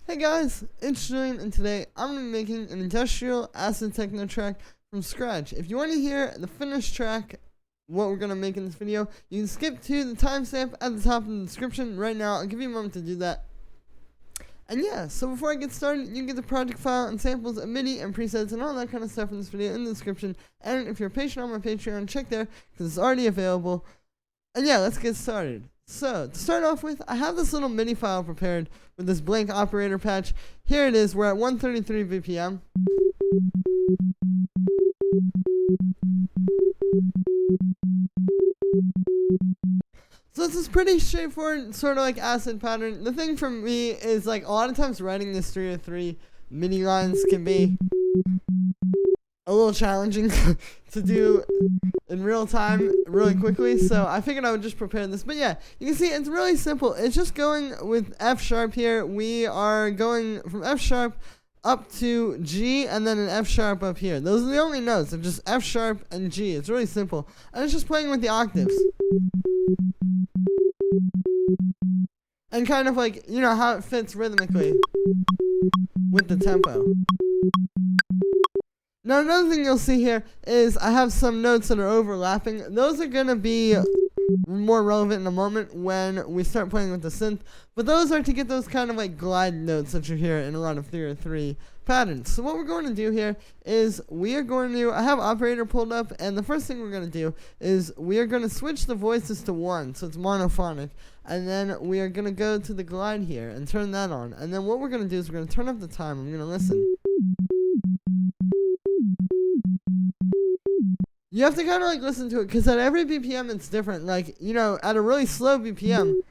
Hey guys, it's Julian, and today I'm going to be making an industrial acid techno track from scratch. If you want to hear the finished track, what we're going to make in this video, you can skip to the timestamp at the top of the description right now. I'll give you a moment to do that. And yeah, so before I get started, you can get the project file and samples and MIDI and presets and all that kind of stuff in this video in the description. And if you're a patron on my Patreon, check there because it's already available. And yeah, let's get started. So, to start off with, I have this little MIDI file prepared with this blank operator patch. Here it is, we're at 133 BPM. So this is pretty straightforward, sort of like acid pattern. The thing for me is like a lot of times writing this 303 MIDI lines can be a little challenging to do in real time really quickly, so I figured I would just prepare this. But yeah, you can see it's really simple. It's just going with F sharp here. We are going from F sharp up to G and then an F sharp up here. Those are the only notes of just F sharp and G. It's really simple. And it's just playing with the octaves. And kind of like, you know, how it fits rhythmically with the tempo. Now another thing you'll see here is I have some notes that are overlapping. Those are going to be more relevant in a moment when we start playing with the synth. But those are to get those kind of like glide notes that you hear in a lot of 303 patterns. So what we're going to do here is I have operator pulled up, and the first thing we're going to do is we are going to switch the voices to 1, so it's monophonic. And then we are going to go to the glide here and turn that on. And then what we're going to do is we're going to turn up the time. I'm going to listen. You have to kind of like listen to it because at every BPM it's different. Like, you know, at a really slow BPM,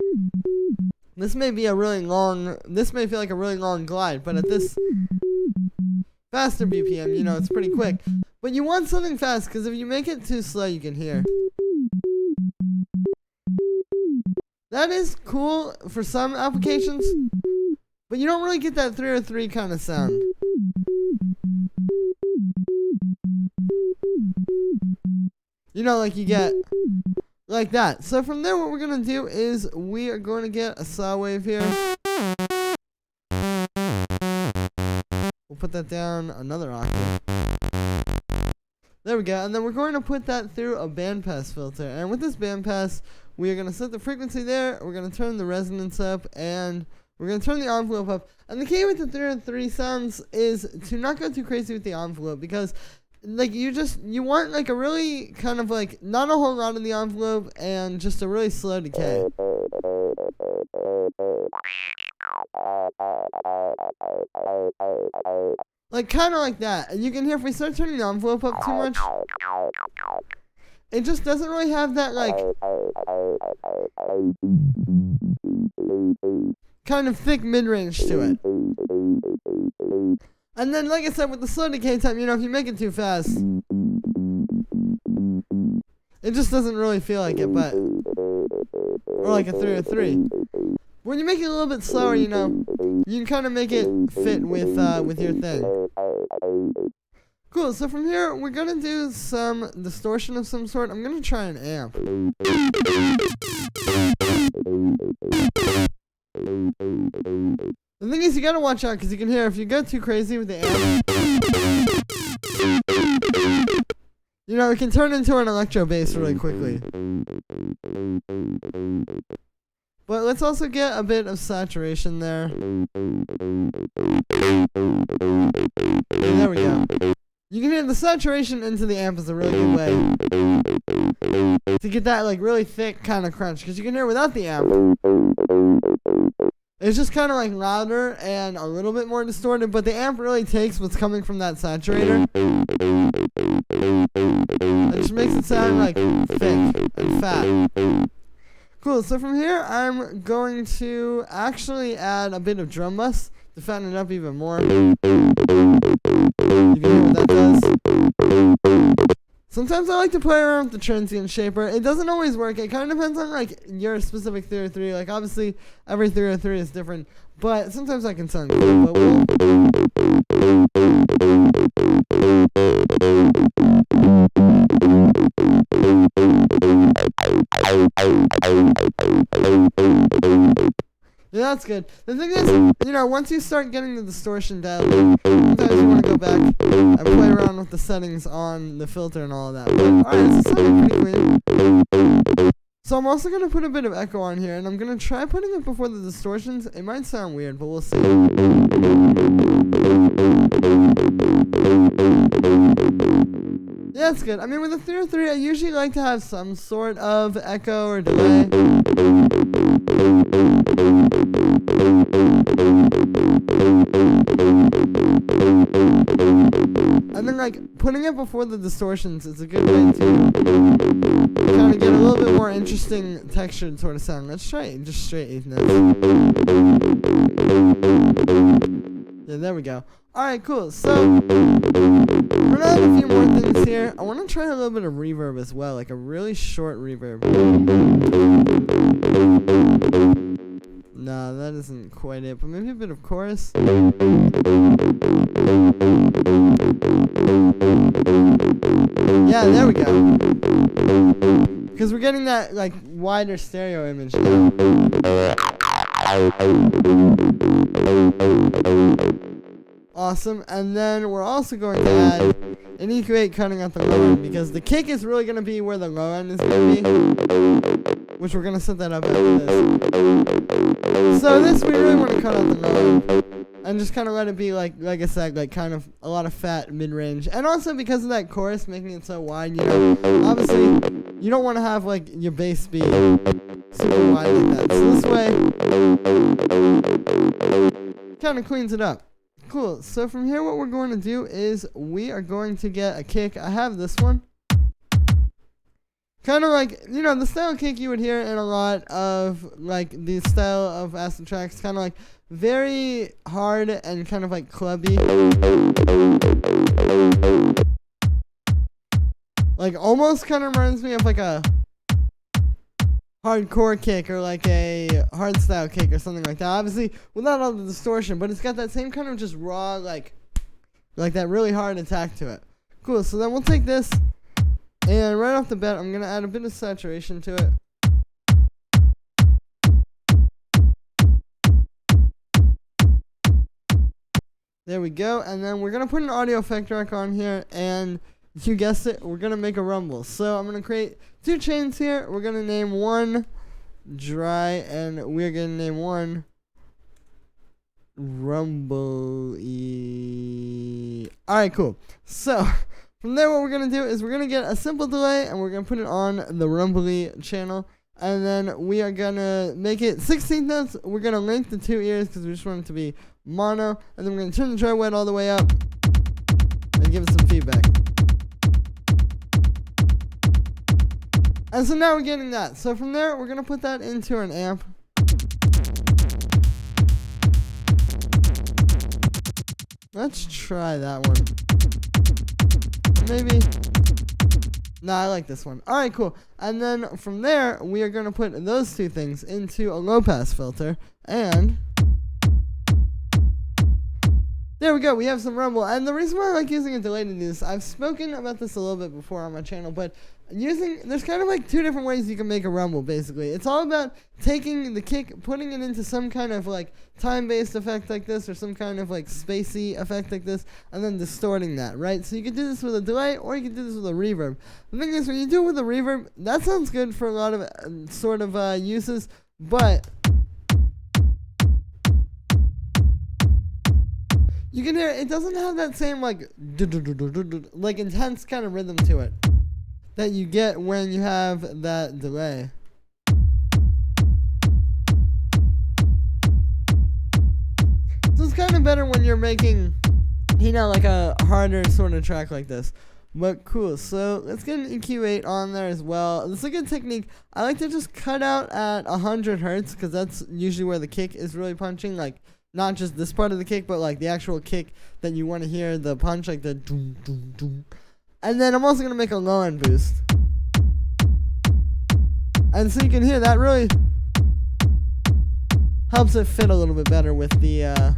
this may feel like a really long glide, but at this faster BPM, you know, it's pretty quick. But you want something fast because if you make it too slow, you can hear. That is cool for some applications, but you don't really get that 303 kind of sound. You know, like you get like that. So from there, what we're going to do is we are going to get a saw wave here. We'll put that down another octave. There we go. And then we're going to put that through a bandpass filter. And with this bandpass, we are going to set the frequency there. We're going to turn the resonance up. And we're going to turn the envelope up. And the key with the 303 sounds is to not go too crazy with the envelope, because like you want like a really kind of like not a whole lot of the envelope and just a really slow decay. Like kind of like that. And you can hear if we start turning the envelope up too much, it just doesn't really have that like kind of thick mid-range to it. And then, like I said, with the slow decay time, you know, if you make it too fast, it just doesn't really feel like it, but, or like a 303. When you make it a little bit slower, you know, you can kind of make it fit with your thing. Cool, so from here, we're going to do some distortion of some sort. I'm going to try an amp. The thing is, you gotta watch out because you can hear if you go too crazy with the amp, you know, it can turn into an electro bass really quickly. But let's also get a bit of saturation there. And there we go. You can hear the saturation into the amp is a really good way to get that like really thick kind of crunch, because you can hear without the amp, it's just kind of like louder and a little bit more distorted, but the amp really takes what's coming from that saturator. It just makes it sound like thick and fat. Cool, so from here I'm going to actually add a bit of drum bus to fatten it up even more. You can hear what that does. Sometimes I like to play around with the transient shaper. It doesn't always work. It kind of depends on like your specific 303. Like obviously every 303 is different, but sometimes that can sound cool. But Yeah, that's good. The thing is, you know, once you start getting the distortion down, sometimes you want to go back and play around with the settings on the filter and all of that. But, alright, this is sounding pretty clean. So I'm also going to put a bit of echo on here, and I'm going to try putting it before the distortions. It might sound weird, but we'll see. Yeah, it's good. I mean, with a 303, I usually like to have some sort of echo or delay. And then, like, putting it before the distortions is a good way to kind of get a little bit more interesting textured sort of sound. Let's try it, just straight eighth notes. Yeah, there we go. Alright, cool. So, we're gonna add a few more things here. I want to try a little bit of reverb as well, like a really short reverb. No, that isn't quite it, but maybe a bit of chorus. Yeah, there we go. Because we're getting that, like, wider stereo image now. Awesome. And then we're also going to add an EQ8 cutting out the low end, because the kick is really going to be where the low end is going to be, which we're going to set that up after this. So this, we really want to cut out the low end and just kind of let it be, like I said, like kind of a lot of fat mid-range. And also because of that chorus making it so wide, you know, obviously you don't want to have like your bass be super wide like that. So this way kind of cleans it up. Cool. So from here, what we're going to do is we are going to get a kick. I have this one. Kind of like, you know, the style of kick you would hear in a lot of, like, the style of acid tracks. Kind of like very hard and kind of like clubby. Like almost kind of reminds me of like a hardcore kick or like a hard style kick or something like that. Obviously without all the distortion, but it's got that same kind of just raw, like that really hard attack to it. Cool. So then we'll take this, and right off the bat I'm gonna add a bit of saturation to it. There we go. And then we're gonna put an audio effect rack on here, and you guessed it, we're gonna make a rumble. So I'm gonna create 2 chains here. We're gonna name one dry, and we're gonna name one rumble. Alright, cool. So from there, what we're gonna do is we're gonna get a simple delay, and we're gonna put it on the rumbly channel, and then we are gonna make it 16 notes. We're gonna link the 2 ears because we just want it to be mono, and then we're gonna turn the dry wet all the way up and give it some feedback. And so now we're getting that. So from there, we're going to put that into an amp. Let's try that one. Maybe. Nah, I like this one. Alright, cool. And then from there, we are going to put those 2 things into a low-pass filter. And there we go. We have some rumble. And the reason why I like using a delay to do this, I've spoken about this a little bit before on my channel, but there's kind of like 2 different ways you can make a rumble, basically. It's all about taking the kick, putting it into some kind of like time-based effect like this, or some kind of like spacey effect like this, and then distorting that, right? So you can do this with a delay, or you can do this with a reverb. The thing is, when you do it with a reverb, that sounds good for a lot of sort of uses, but you can hear it doesn't have that same like intense kind of rhythm to it that you get when you have that delay. So it's kind of better when you're making, you know, like a harder sort of track like this. But cool, so let's get an EQ8 on there as well. This is a good technique. I like to just cut out at 100 hertz because that's usually where the kick is really punching, like not just this part of the kick, but like the actual kick that you want to hear the punch, like the doom, doom, doom. And then I'm also going to make a low end boost. And so you can hear that really helps it fit a little bit better with the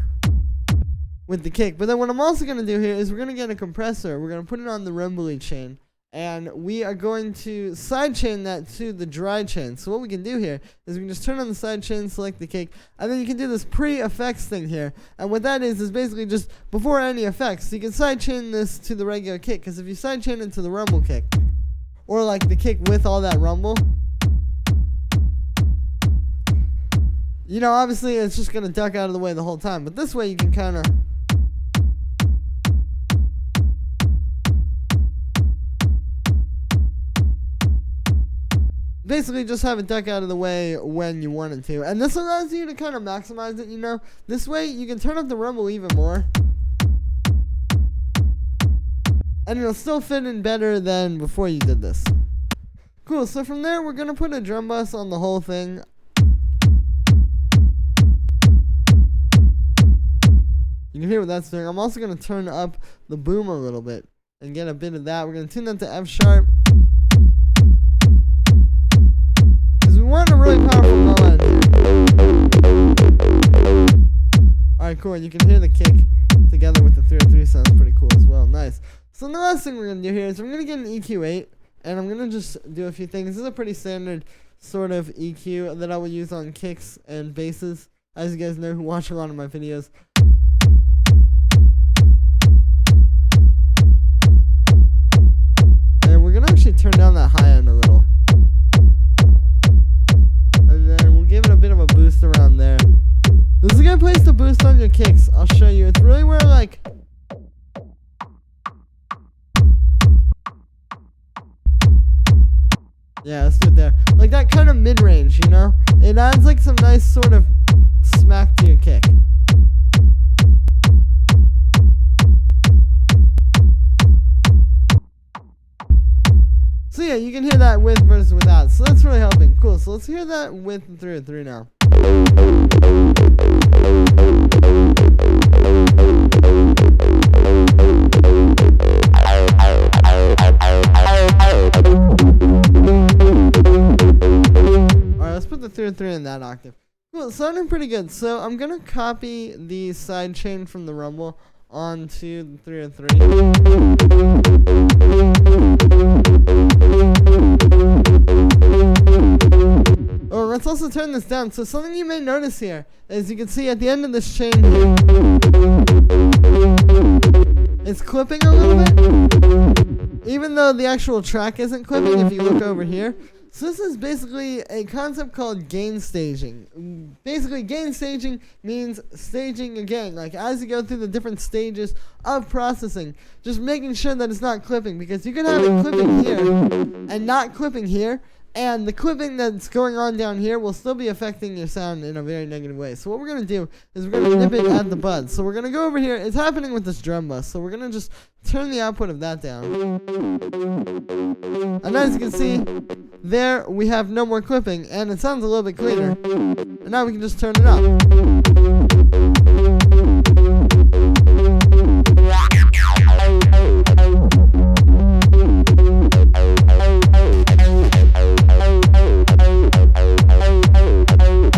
kick. But then what I'm also going to do here is we're going to get a compressor. We're going to put it on the rumbly chain. And we are going to sidechain that to the dry chain. So what we can do here is we can just turn on the sidechain, select the kick, and then you can do this pre-effects thing here. And what that is basically just before any effects. So you can sidechain this to the regular kick, because if you sidechain it to the rumble kick, or like the kick with all that rumble, you know, obviously it's just going to duck out of the way the whole time. But this way you can kind of basically just have it duck out of the way when you want it to. And this allows you to kind of maximize it, you know. This way you can turn up the rumble even more, and it'll still fit in better than before you did this. Cool, so from there we're going to put a drum bus on the whole thing. You can hear what that's doing. I'm also going to turn up the boom a little bit and get a bit of that. We're going to tune that to F sharp. We want a really powerful low end here. Alright, cool. And you can hear the kick together with the 303 sounds pretty cool as well. Nice. So the last thing we're going to do here is we're going to get an EQ8. And I'm going to just do a few things. This is a pretty standard sort of EQ that I will use on kicks and basses, as you guys know who watch a lot of my videos. And we're going to actually turn down that high end a little. Give it a bit of a boost around there. This is a good place to boost on your kicks. I'll show you. It's really where like yeah, let's do it there. Like that kind of mid-range, you know? It adds like some nice sort of smack to your kick. So yeah, you can hear that with versus without. So that's really helping. Cool. So let's hear that with the 303 now. Alright, let's put the 303 in that octave. Cool, it's sounding pretty good. So I'm going to copy the side chain from the rumble onto the 303. Oh, let's also turn this down. So something you may notice here is you can see at the end of this chain here, it's clipping a little bit, even though the actual track isn't clipping if you look over here. So this is basically a concept called gain staging. Basically, gain staging means staging again, like as you go through the different stages of processing, just making sure that it's not clipping, because you can have it clipping here and not clipping here, and the clipping that's going on down here will still be affecting your sound in a very negative way. So what we're going to do is we're going to nip it at the bud. So we're going to go over here. It's happening with this drum bus. So we're going to just turn the output of that down. And as you can see, there we have no more clipping, and it sounds a little bit cleaner. And now we can just turn it up.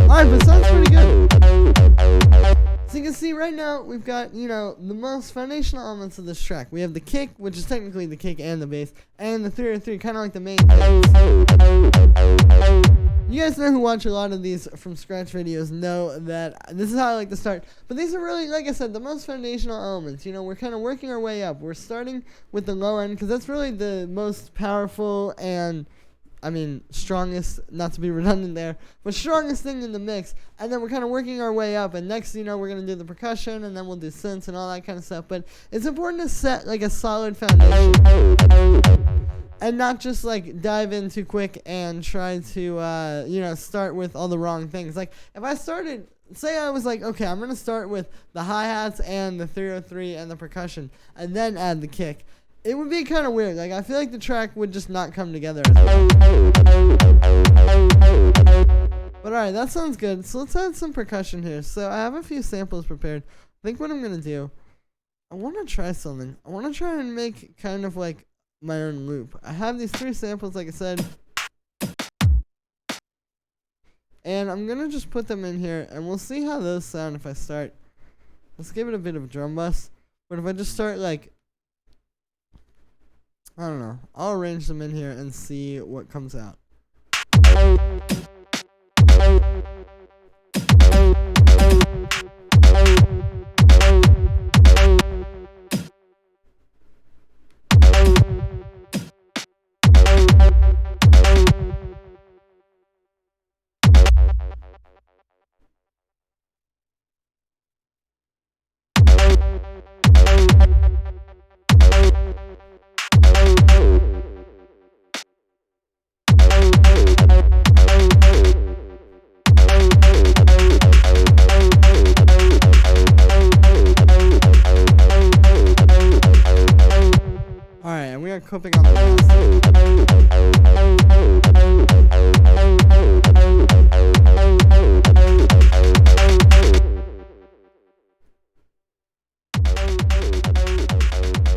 Alright, but it sounds pretty good. So you can see right now we've got, you know, the most foundational elements of this track. We have the kick, which is technically the kick and the bass, and the 303, kind of like the main thing. You guys know who watch a lot of these from scratch videos know that this is how I like to start. But these are really, like I said, the most foundational elements. You know, we're kind of working our way up. We're starting with the low end because that's really the most powerful and, I mean, strongest, not to be redundant there, but strongest thing in the mix. And then we're kind of working our way up. And next, you know, we're going to do the percussion, and then we'll do synths and all that kind of stuff. But it's important to set, like, a solid foundation. And not just, like, dive in too quick and try to, you know, start with all the wrong things. Like, if I started, say I was like, okay, I'm going to start with the hi-hats and the 303 and the percussion, and then add the kick. It would be kind of weird. Like, I feel like the track would just not come together as well. But alright, that sounds good. So let's add some percussion here. So I have a few samples prepared. I think what I'm going to do, I want to try something. I want to try and make kind of like my own loop. I have these 3 samples, like I said. And I'm going to just put them in here, and we'll see how those sound if I start. Let's give it a bit of drum bus. But if I just start like I don't know. I'll arrange them in here and see what comes out. Alright, and we are clipping on the last.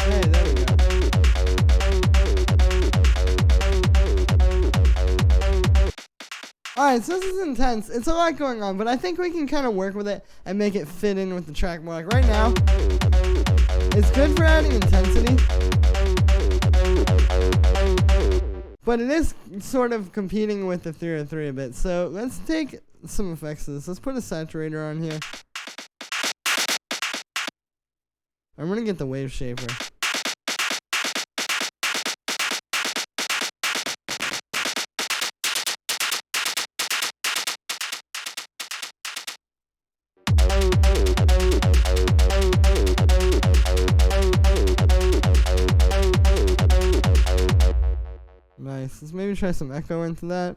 Hey, there we go. Alright, so this is intense. It's a lot going on, but I think we can kind of work with it and make it fit in with the track more. Like right now, it's good for adding intensity, but it is sort of competing with the 303 a bit. So let's take some effects to this. Let's put a saturator on here. I'm gonna get the wave shaper. Nice. Let's maybe try some echo into that.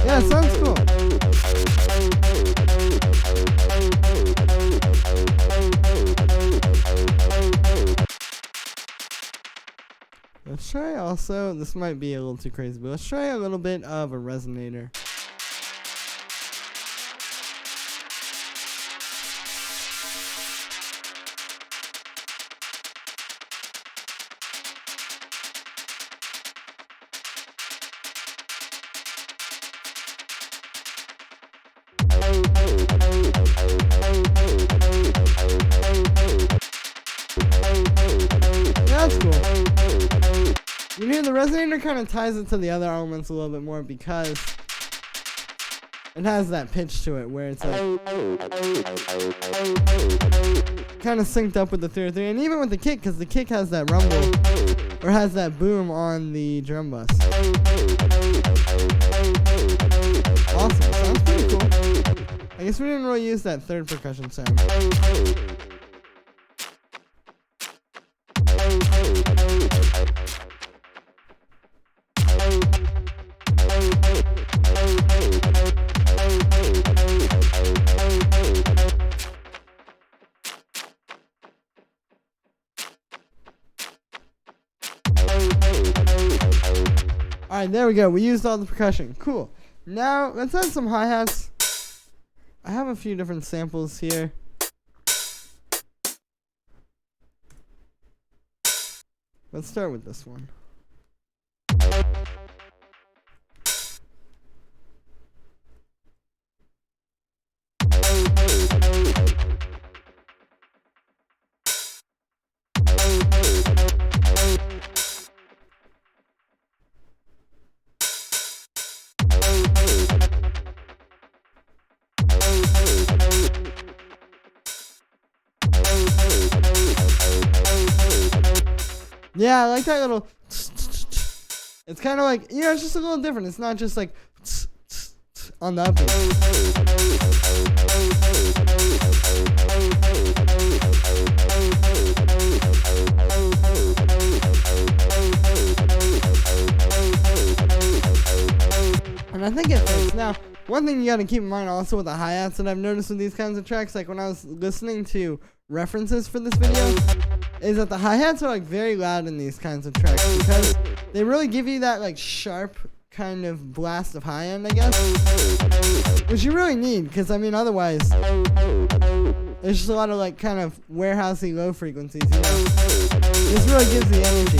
Yeah, it sounds cool. Let's try also, this might be a little too crazy, but let's try a little bit of a resonator. That's cool. You know, the resonator kind of ties it to the other elements a little bit more because it has that pitch to it where it's like kind of synced up with the 303, and even with the kick, because the kick has that rumble or has that boom on the drum bus. Awesome. Sounds pretty cool. I guess we didn't really use that third percussion sound. Alright, there we go. We used all the percussion. Cool. Now, let's add some hi-hats. I have a few different samples here. Let's start with this one. Yeah, I like that little. It's kind of like, you know, it's just a little different. It's not just like on the upbeat. And I think it fits. Now, one thing you got to keep in mind also with the hi-hats that I've noticed with these kinds of tracks, like when I was listening to references for this video, is that the hi-hats are like very loud in these kinds of tracks because they really give you that like sharp kind of blast of high end, I guess, which you really need, because I mean otherwise There's just a lot of like kind of warehousey low frequencies, you know? This really gives the energy.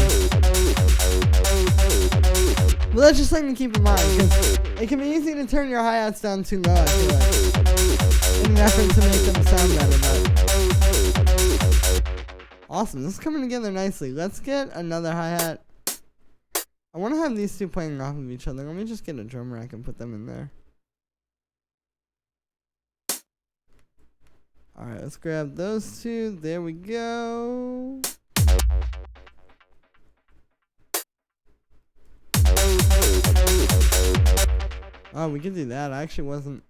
But that's just something to keep in mind, because it can be easy to turn your hi-hats down too low, I feel like, in an effort to make them sound better. But awesome, this is coming together nicely. Let's get another hi-hat. I want to have these two playing off of each other. Let me just get a drum rack and put them in there. Alright, let's grab those two. There we go. Oh, we could do that. I actually wasn't.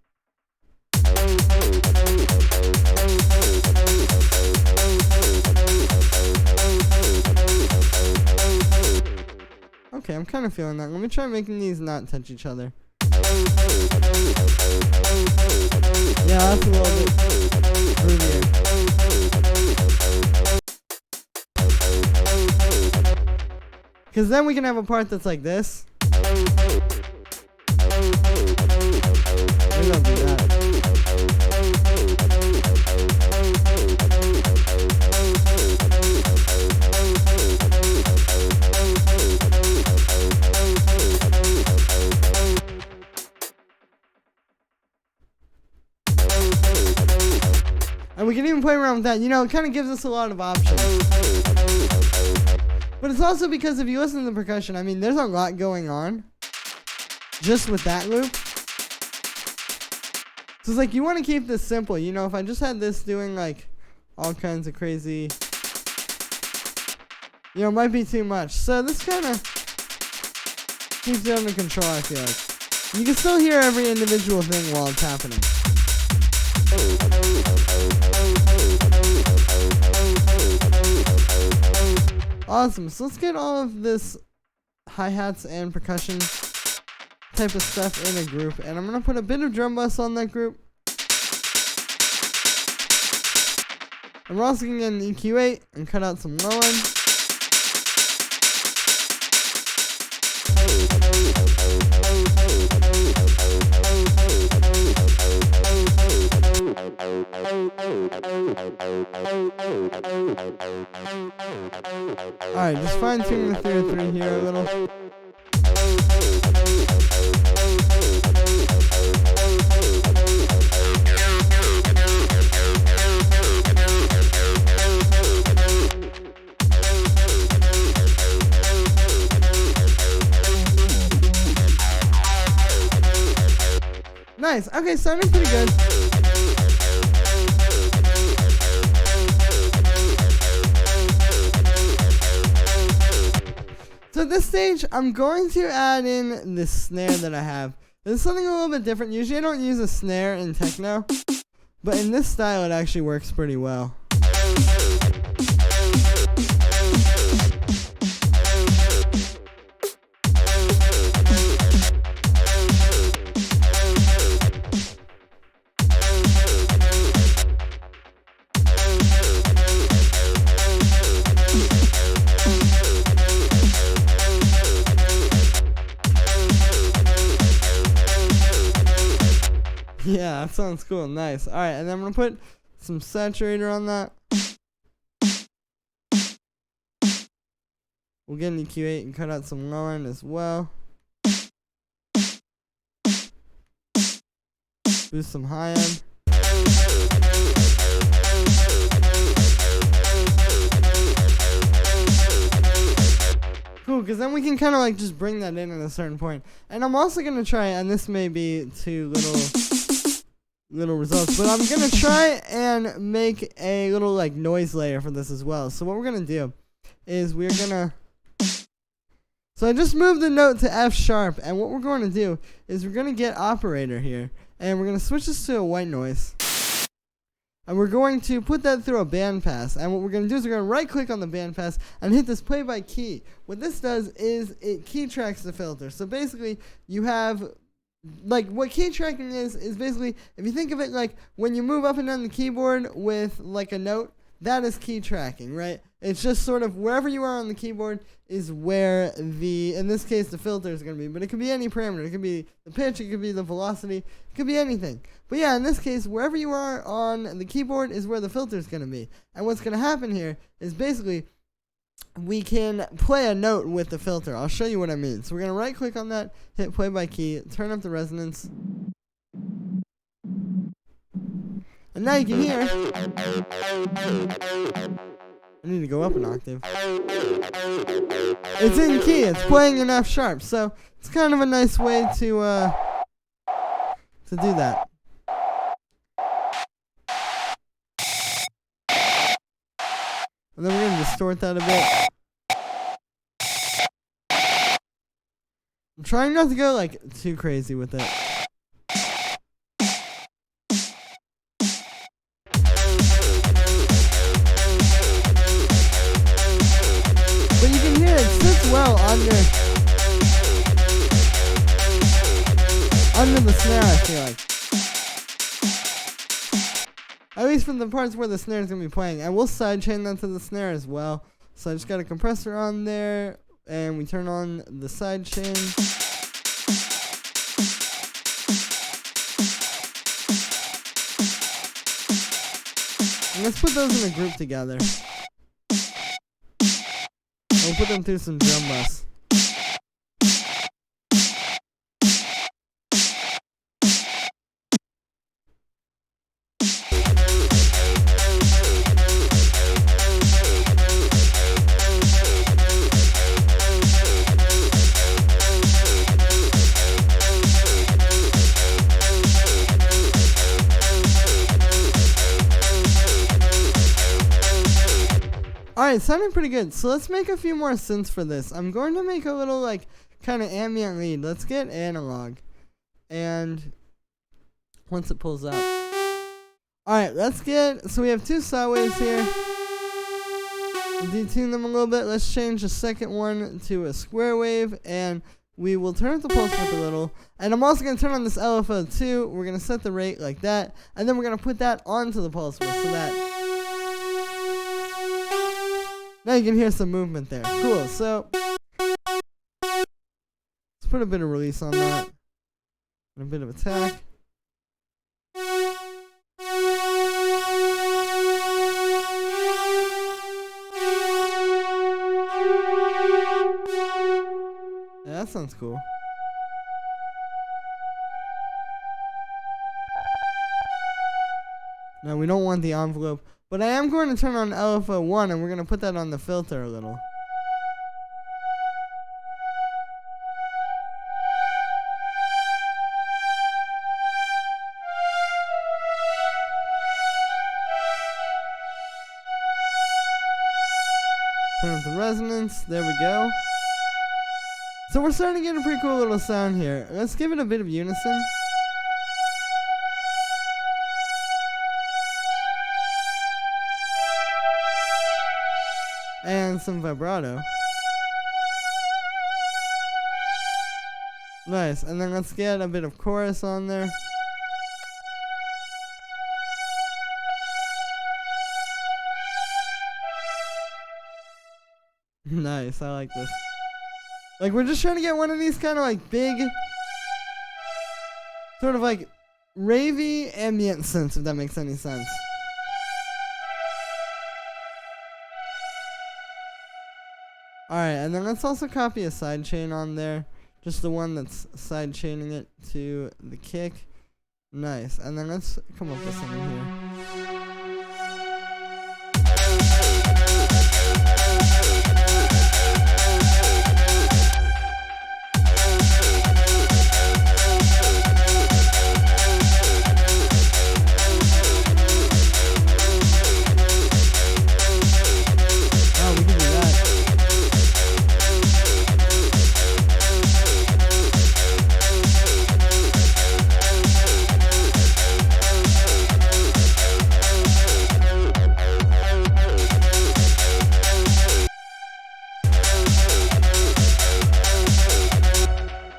Okay, I'm kind of feeling that. Let me try making these not touch each other. Yeah, that's a little bit groovier. Because then we can have a part that's like this. Maybe I'll do that. And we can even play around with that. You know, it kind of gives us a lot of options. But it's also because if you listen to the percussion, I mean, there's a lot going on just with that loop. So it's like, you want to keep this simple. You know, if I just had this doing like all kinds of crazy, you know, it might be too much. So this kind of keeps it under control, I feel like. You can still hear every individual thing while it's happening. Awesome, so let's get all of this hi-hats and percussion type of stuff in a group, and I'm going to put a bit of drum bass on that group. And we're also going to get an EQ8 and cut out some low end. Alright, just fine tuning the 303 here a little. Nice. Okay, sounding pretty good. So at this stage, I'm going to add in this snare that I have. This is something a little bit different. Usually I don't use a snare in techno, but in this style it actually works pretty well. Yeah, that sounds cool. Nice. Alright, and then I'm going to put some saturator on that. We'll get an EQ8 and cut out some low end as well. Boost some high end. Cool, because then we can kind of like just bring that in at a certain point. And I'm also going to try, and this may be too little results, but I'm going to try and make a little like noise layer for this as well. So what we're going to do is we're going to, so I just moved the note to F sharp, and what we're going to do is we're going to get operator here, and we're going to switch this to a white noise. And we're going to put that through a bandpass. And what we're going to do is we're going to right click on the bandpass and hit this play by key. What this does is it key tracks the filter. So basically you have, like, what key tracking is basically, if you think of it like when you move up and down the keyboard with like a note, that is key tracking, right? It's just sort of wherever you are on the keyboard is where in this case, the filter is going to be. But it could be any parameter. It could be the pitch. It could be the velocity. It could be anything. But yeah, in this case, wherever you are on the keyboard is where the filter is going to be. And what's going to happen here is basically we can play a note with the filter. I'll show you what I mean. So we're going to right click on that, hit play by key, turn up the resonance. And now you can hear. I need to go up an octave. It's in key. It's playing in F sharp. So it's kind of a nice way to do that. And then we're going to distort that a bit. I'm trying not to go like too crazy with it. Well under the snare, I feel like. At least for the parts where the snare is going to be playing. And we'll sidechain that to the snare as well. So I just got a compressor on there, and we turn on the sidechain. And let's put those in a group together. We'll put them through some drum bus. Alright, sounding pretty good. So let's make a few more synths for this. I'm going to make a little like kind of ambient lead. Let's get analog. And once it pulls up. Alright, so we have two saw waves here. Detune them a little bit. Let's change the second one to a square wave, and we will turn up the pulse width a little. And I'm also going to turn on this LFO too. We're going to set the rate like that, and then we're going to put that onto the pulse width so that now you can hear some movement there. Cool. So let's put a bit of release on that. And a bit of attack. Yeah, that sounds cool. Now we don't want the envelope. But I am going to turn on LFO 1, and we're going to put that on the filter a little. Turn up the resonance. There we go. So we're starting to get a pretty cool little sound here. Let's give it a bit of unison. And some vibrato. Nice. And then let's get a bit of chorus on there. Nice. I like this. Like, we're just trying to get one of these kind of like big, sort of like ravey ambient synths, if that makes any sense. Alright, and then let's also copy a sidechain on there. Just the one that's sidechaining it to the kick. Nice. And then let's come up with something here.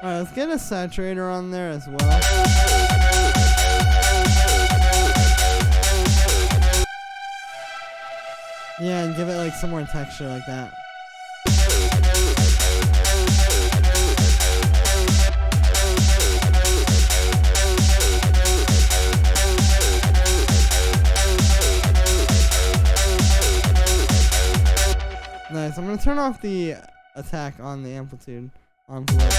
Let's get a saturator on there as well. Yeah, and give it like some more texture like that. Nice. I'm gonna turn off the attack on the amplitude envelope.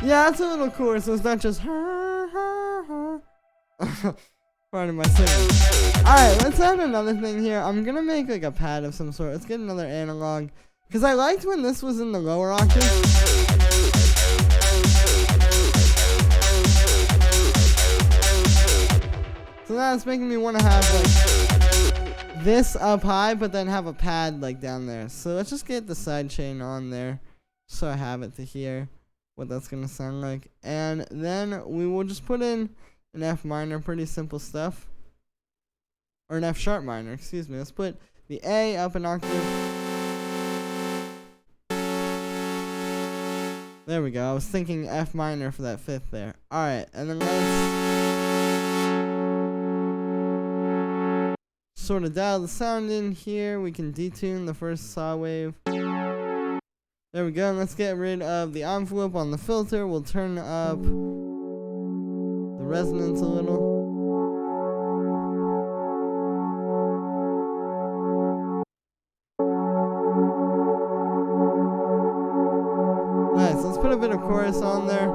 Yeah, that's a little cooler, so it's not just pardon my singing. Alright, let's add another thing here. I'm gonna make like a pad of some sort. Let's get another analog. Because I liked when this was in the lower octave. So now it's making me want to have like this up high, but then have a pad like down there. So let's just get the side chain on there, so I have it to hear what that's gonna sound like. And then we will just put in an F minor, pretty simple stuff. Or an F sharp minor, excuse me. Let's put the A up an octave. There we go. I was thinking F minor for that fifth there. Alright, and then let's sort of dial the sound in here. We can detune the first saw wave. There we go, and let's get rid of the envelope on the filter. We'll turn up the resonance a little. Nice, let's put a bit of chorus on there.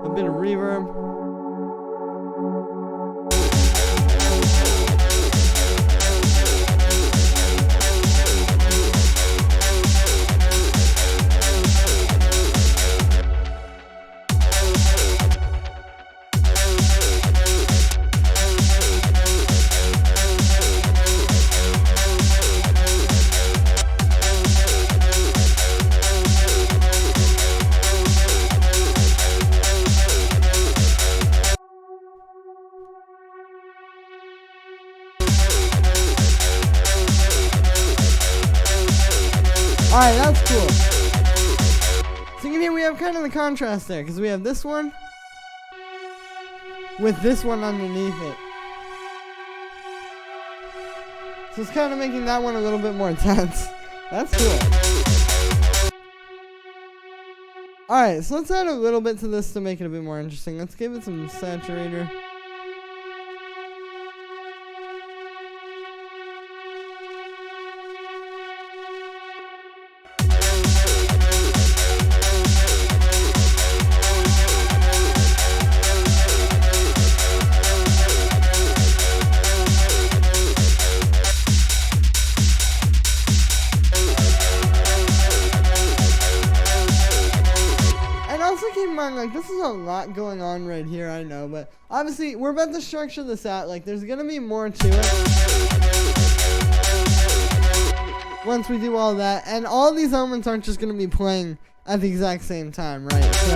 A bit of reverb. Alright, that's cool. So you can hear we have kind of the contrast there, because we have this one with this one underneath it. So it's kind of making that one a little bit more intense. That's cool. Alright, so let's add a little bit to this to make it a bit more interesting. Let's give it some saturator. Keep in mind, like, this is a lot going on right here, I know, but obviously we're about to structure this out. Like, there's gonna be more to it once we do all that, and all these elements aren't just gonna be playing at the exact same time, right? So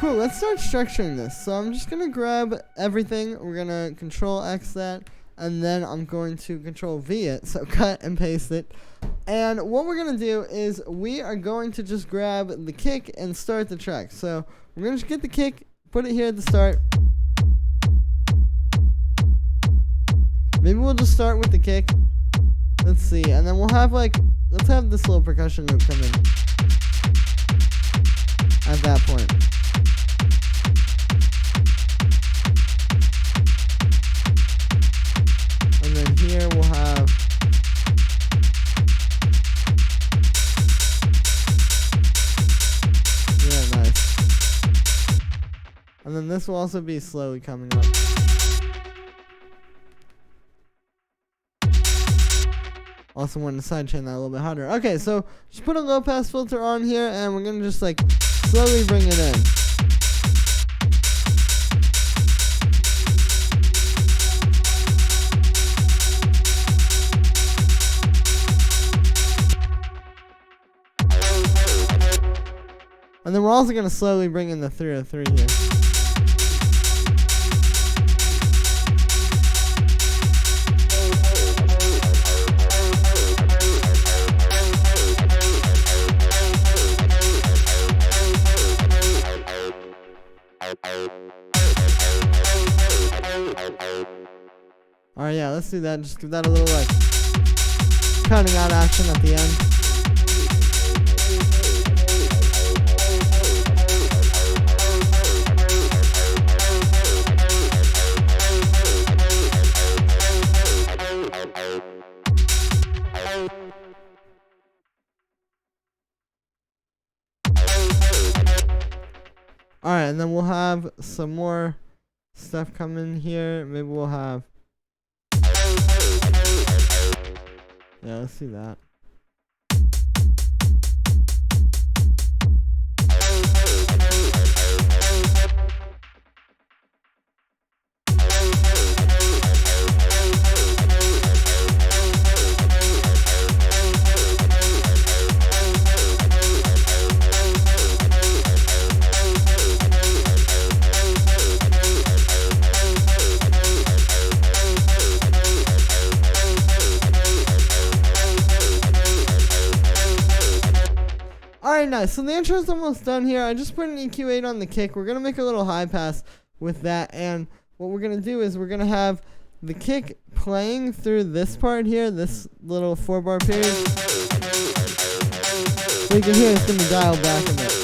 cool, let's start structuring this. So I'm just gonna grab everything, we're gonna Control X that, and then I'm going to Control V it, so cut and paste it. And what we're going to do is we are going to just grab the kick and start the track. So we're going to just get the kick, put it here at the start. Maybe we'll just start with the kick. Let's see. And then we'll have like, let's have this little percussion loop come in at that point. And then here we'll have And then this will also be slowly coming up. Also want to sidechain that a little bit harder. Okay, so just put a low pass filter on here, and we're gonna just like slowly bring it in. And then we're also gonna slowly bring in the 303 here. Alright, yeah, let's do that. Just give that a little like cutting out action at the end. Alright, and then we'll have some more stuff come in here. Maybe we'll have... Yeah, let's see that. Alright, nice. So the intro's almost done here. I just put an EQ8 on the kick. We're going to make a little high pass with that. And what we're going to do is we're going to have the kick playing through this part here, this little 4-bar period. So you can hear it's going to dial back a bit.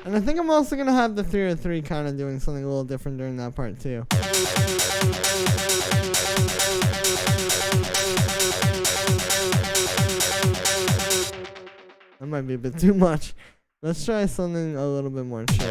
And I think I'm also going to have the 303 kind of doing something a little different during that part too. That might be a bit too much. Let's try something a little bit more chill.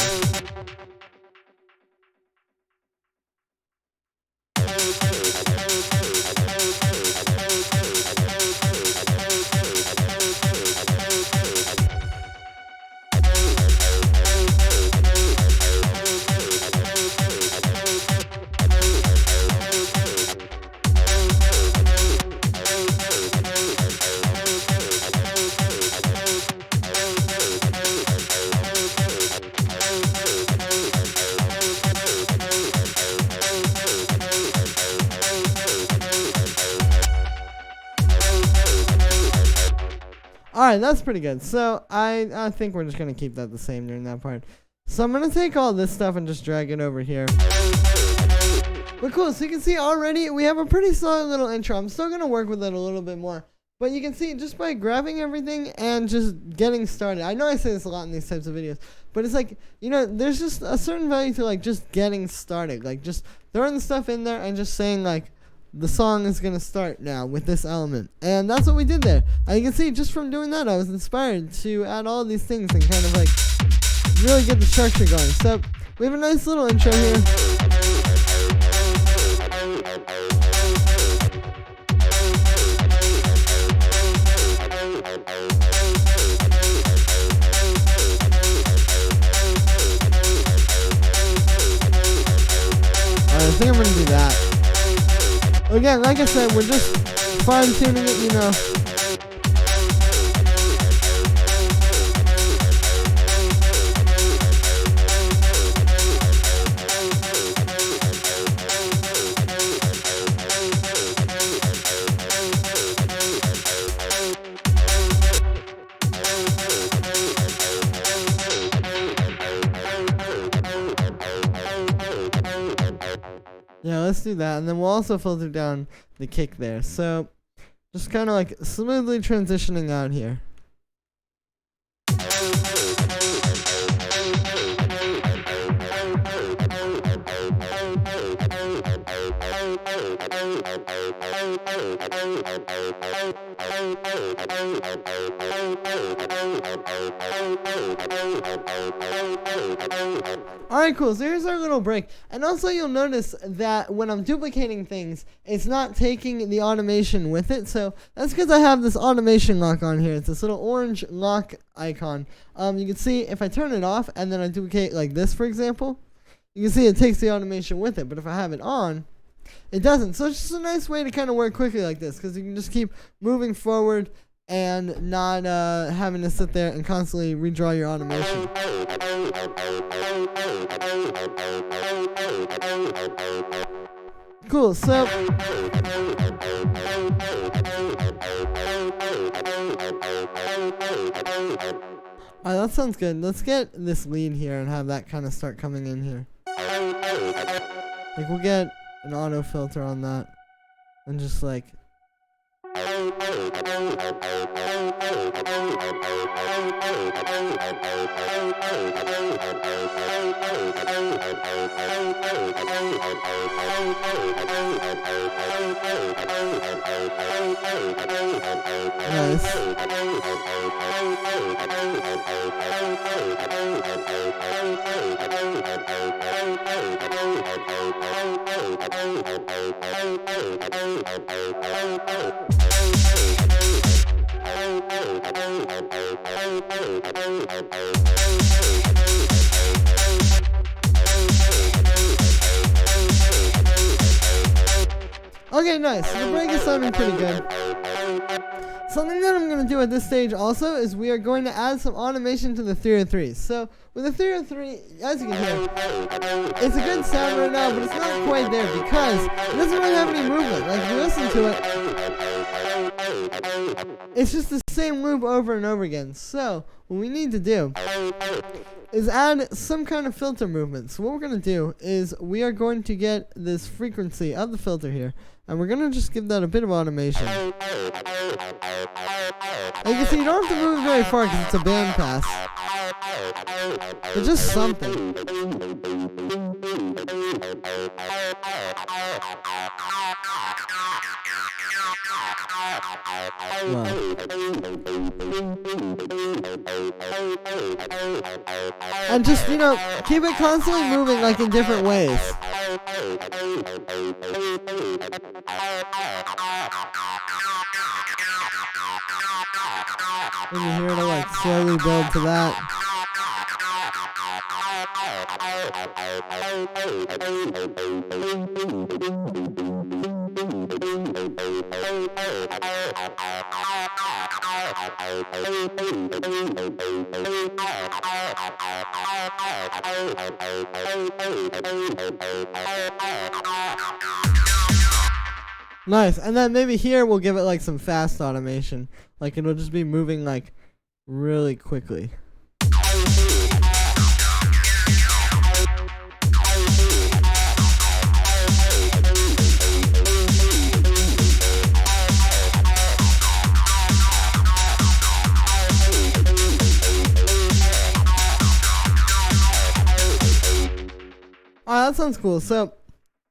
Alright, that's pretty good. So I think we're just going to keep that the same during that part. So I'm going to take all this stuff and just drag it over here. But cool, so you can see already we have a pretty solid little intro. I'm still going to work with it a little bit more. But you can see just by grabbing everything and just getting started. I know I say this a lot in these types of videos. But it's like, you know, there's just a certain value to like just getting started. Like just throwing the stuff in there and just saying like, the song is going to start now with this element. And that's what we did there. As you can see, just from doing that, I was inspired to add all these things and kind of like really get the structure going. So we have a nice little intro here. Alright, I think I'm going to do that. Again, like I said, we're just fine-tuning it, you know. Yeah, let's do that, and then we'll also filter down the kick there. So, just kind of like smoothly transitioning out here. Alright, cool. So here's our little break. And also you'll notice that when I'm duplicating things, it's not taking the automation with it. So that's because I have this automation lock on here. It's this little orange lock icon. You can see if I turn it off and then I duplicate like this, for example, you can see it takes the automation with it. But if I have it on, it doesn't. So it's just a nice way to kind of work quickly like this, because you can just keep moving forward and not having to sit there and constantly redraw your automation. Cool, so alright, that sounds good. Let's get this lead here and have that kind of start coming in here. Like, we'll get an auto filter on that and just like nice. Okay, nice. So the break is sounding pretty good. Something that I'm going to do at this stage also is we are going to add some automation to the 303. So with the 303, as you can hear, it's a good sound right now, but it's not quite there because it doesn't really have any movement. Like, if you listen to it, it's just the same loop over and over again. So what we need to do is add some kind of filter movement. So what we're going to do is we are going to get this frequency of the filter here, and we're going to just give that a bit of automation. And you can see you don't have to move it very far because it's a band pass. But just something. Wow. And just, you know, keep it constantly moving like in different ways. And you're here to like slowly build to that. Nice, and then maybe here we'll give it like some fast automation. Like it'll just be moving like really quickly. Alright, that sounds cool. So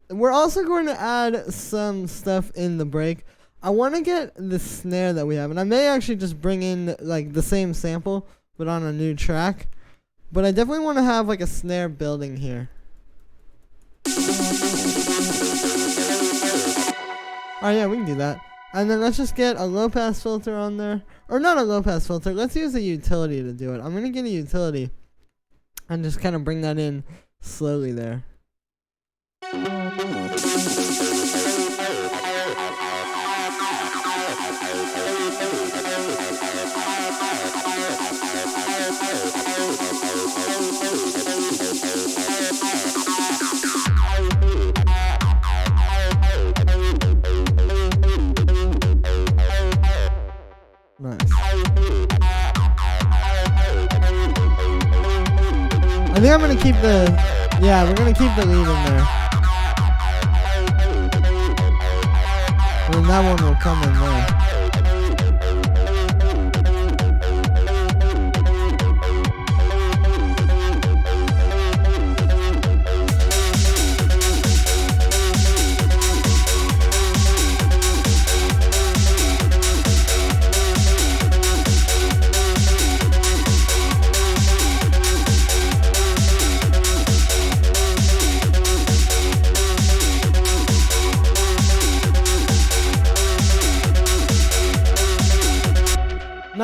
we're also going to add some stuff in the break. I want to get the snare that we have, and I may actually just bring in like the same sample but on a new track, but I definitely want to have like a snare building here. Alright, yeah, we can do that. And then let's just get a low pass filter on there, or not a low pass filter, let's use a utility to do it. I'm going to get a utility and just kind of bring that in slowly there. Nice. I think I'm gonna keep the, yeah, we're gonna keep the lead in there. And then that one will come in there.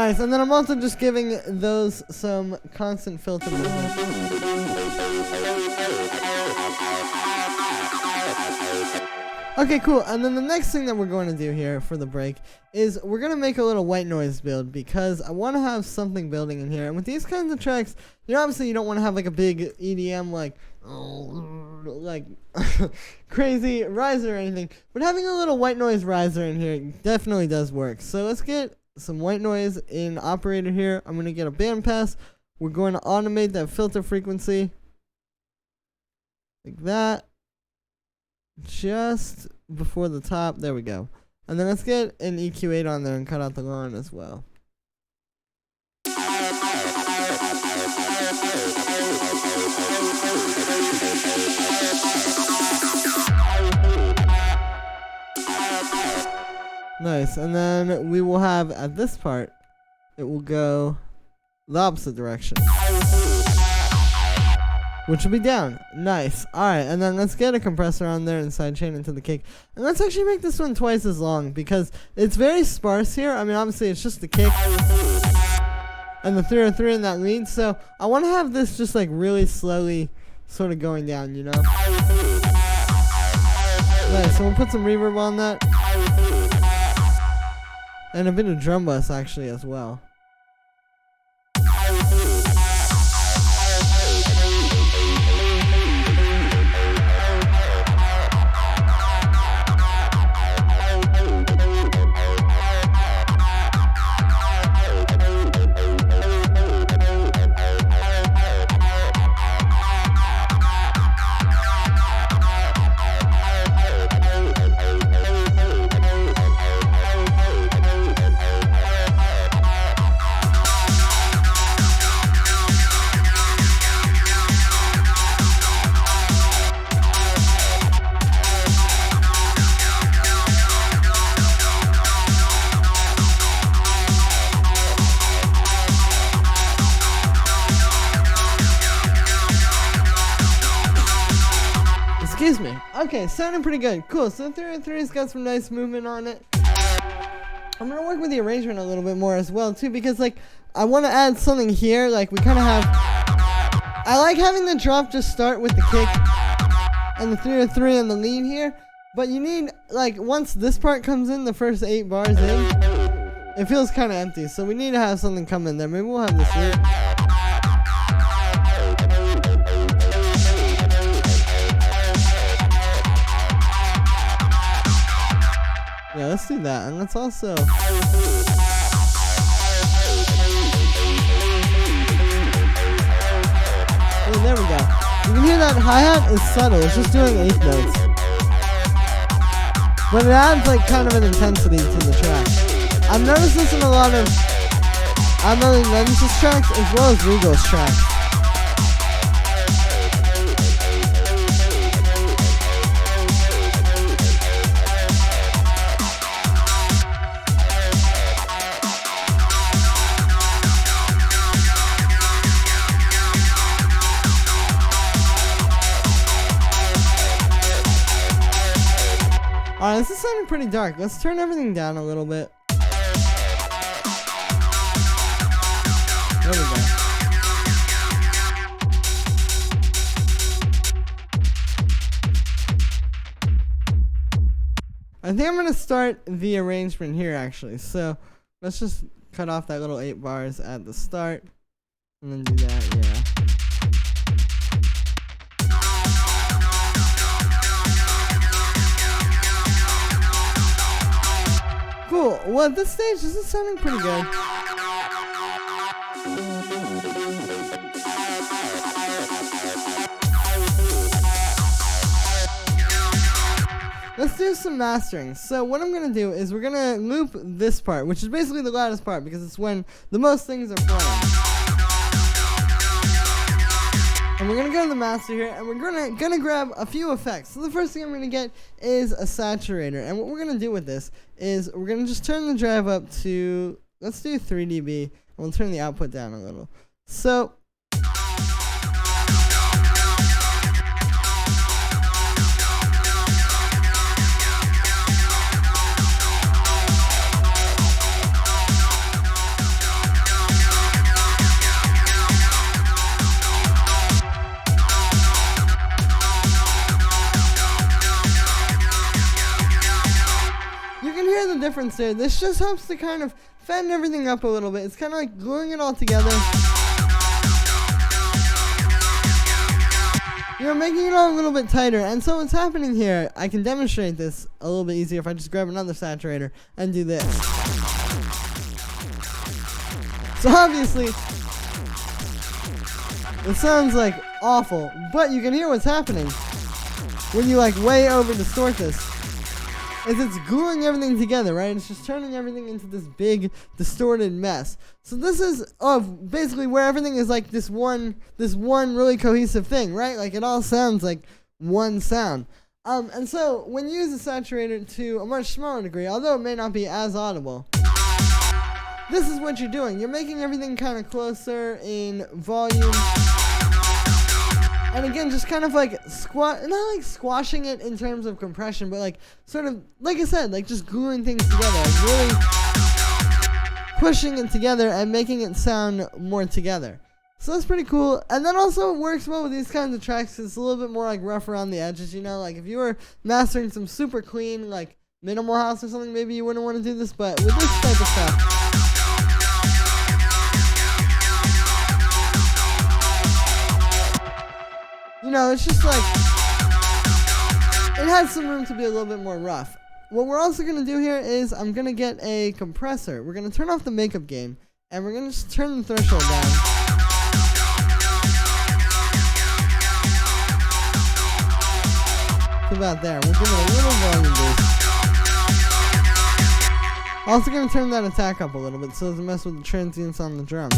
Nice, and then I'm also just giving those some constant filter movement. Okay, cool. And then the next thing that we're going to do here for the break is we're going to make a little white noise build because I want to have something building in here. And with these kinds of tracks, obviously you don't want to have like a big EDM like crazy riser or anything. But having a little white noise riser in here definitely does work. So let's get some white noise in operator here. I'm going to get a bandpass. We're going to automate that filter frequency like that. Just before the top, there we go. And then let's get an EQ8 on there and cut out the low end as well. Nice, and then we will have at this part, it will go the opposite direction, which will be down. Nice. Alright, and then let's get a compressor on there and sidechain into the kick. And let's actually make this one twice as long because it's very sparse here. I mean, obviously, it's just the kick and the 303 in that lead. So I want to have this just like really slowly sort of going down, you know? Nice, so we'll put some reverb on that. And a bit of drum bus actually as well. Excuse me. Okay, sounding pretty good. Cool. So 303's got some nice movement on it. I'm gonna work with the arrangement a little bit more as well too, because like I want to add something here. Like we kind of have. I like having the drop just start with the kick and the 303 and the lead here. But you need like once this part comes in, the first 8 bars in, it feels kind of empty. So we need to have something come in there. Maybe we'll have this here. Yeah, let's do that, and let's also... Oh, there we go. You can hear that hi-hat is subtle, it's just doing 8th notes. But it adds like kind of an intensity to the track. I've noticed this in a lot of Lenz's tracks as well as Regal's tracks. Alright, this is sounding pretty dark. Let's turn everything down a little bit. There we go. I think I'm going to start the arrangement here actually. So let's just cut off that little 8 bars at the start. And then do that, yeah. Cool. Well, at this stage, this is sounding pretty good. Let's do some mastering. So what I'm going to do is we're going to loop this part, which is basically the loudest part because it's when the most things are playing. And we're going to go to the master here, and we're going to grab a few effects. So the first thing I'm going to get is a saturator. And what we're going to do with this is we're going to just turn the drive up to, let's do 3 dB, and we'll turn the output down a little. So difference there. This just helps to kind of fatten everything up a little bit. It's kind of like gluing it all together. You know, making it all a little bit tighter. And so what's happening here, I can demonstrate this a little bit easier if I just grab another saturator and do this. So obviously, it sounds like awful, but you can hear what's happening when you like way over distort this. Is it's gluing everything together, right? It's just turning everything into this big distorted mess. So this is basically where everything is like this one really cohesive thing, right? Like it all sounds like one sound. And so when you use a saturator to a much smaller degree, although it may not be as audible, this is what you're doing. You're making everything kind of closer in volume. And again, just kind of like not like squashing it in terms of compression, but like sort of, like I said, like just gluing things together, like really pushing it together and making it sound more together. So that's pretty cool. And then also it works well with these kinds of tracks. It's a little bit more like rough around the edges, you know, like if you were mastering some super clean, like minimal house or something, maybe you wouldn't want to do this, but with this type of stuff, you know, it's just like, it has some room to be a little bit more rough. What we're also going to do here is I'm going to get a compressor. We're going to turn off the makeup gain, and we're going to just turn the threshold down. To about there. We'll give it a little volume boost. Also going to turn that attack up a little bit so it doesn't mess with the transients on the drum.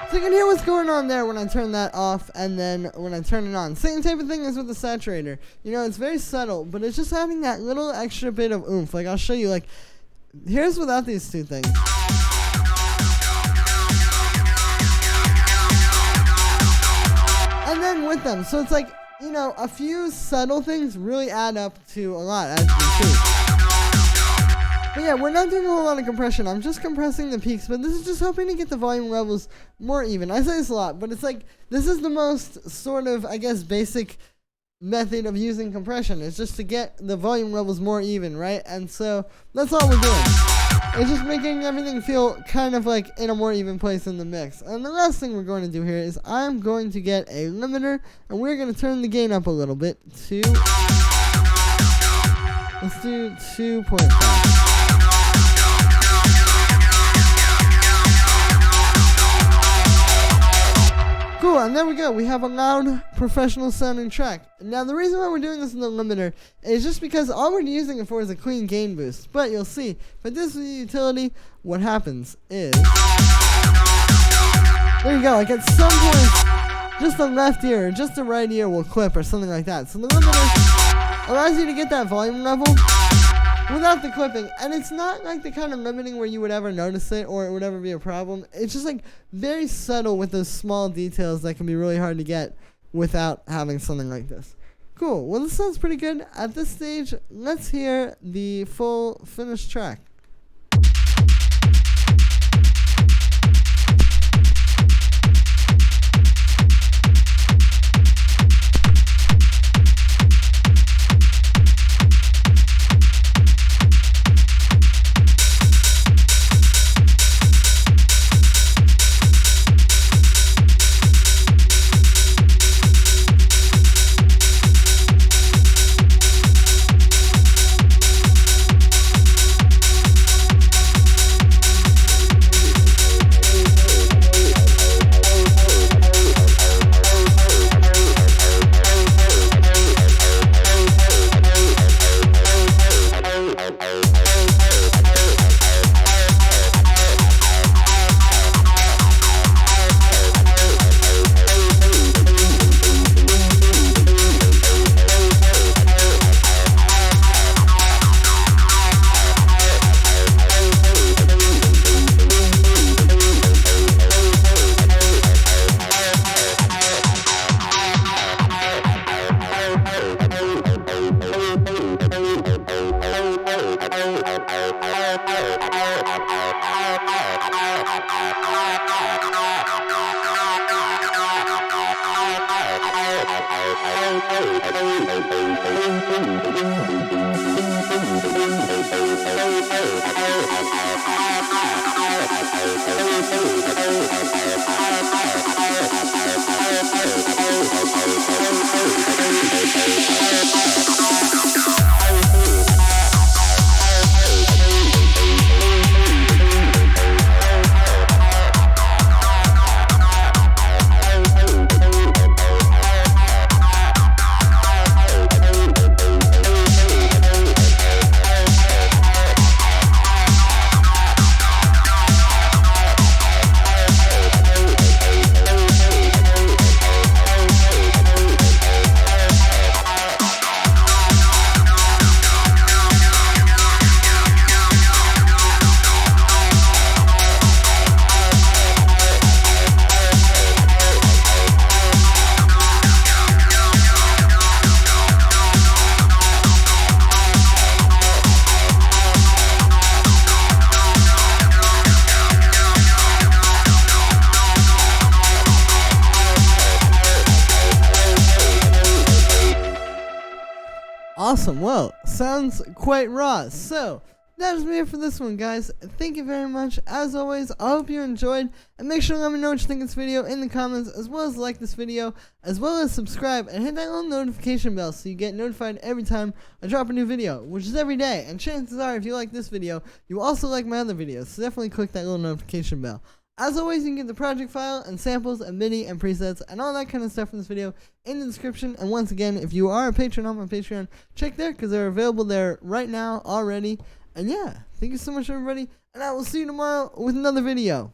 So you can hear what's going on there when I turn that off and then when I turn it on. Same type of thing as with the saturator. You know, it's very subtle, but it's just adding that little extra bit of oomph. Like, I'll show you, like, here's without these two things. And then with them. So it's like, you know, a few subtle things really add up to a lot, as you can see. But yeah, we're not doing a whole lot of compression. I'm just compressing the peaks, but this is just helping to get the volume levels more even. I say this a lot, but it's like, this is the most sort of, I guess, basic method of using compression. It's just to get the volume levels more even, right? And so that's all we're doing. It's just making everything feel kind of like in a more even place in the mix. And the last thing we're going to do here is I'm going to get a limiter, and we're going to turn the gain up a little bit to, let's do 2.5. Cool, and there we go. We have a loud, professional sounding track. Now, the reason why we're doing this in the limiter is just because all we're using it for is a clean gain boost. But you'll see, if I do this with the utility, what happens is, there you go, like at some point, just the left ear or just the right ear will clip or something like that. So the limiter allows you to get that volume level without the clipping, and it's not like the kind of limiting where you would ever notice it or it would ever be a problem. It's just like very subtle with those small details that can be really hard to get without having something like this. Cool, well, this sounds pretty good. At this stage, let's hear the full finished track. Awesome. Well, sounds quite raw. So, that's me for this one, guys. Thank you very much. As always, I hope you enjoyed. And make sure to let me know what you think of this video in the comments, as well as like this video, as well as subscribe, and hit that little notification bell so you get notified every time I drop a new video, which is every day. And chances are, if you like this video, you also like my other videos. So definitely click that little notification bell. As always, you can get the project file and samples and MIDI and presets and all that kind of stuff in this video in the description. And once again, if you are a patron on my Patreon, check there because they're available there right now already. And yeah, thank you so much, everybody. And I will see you tomorrow with another video.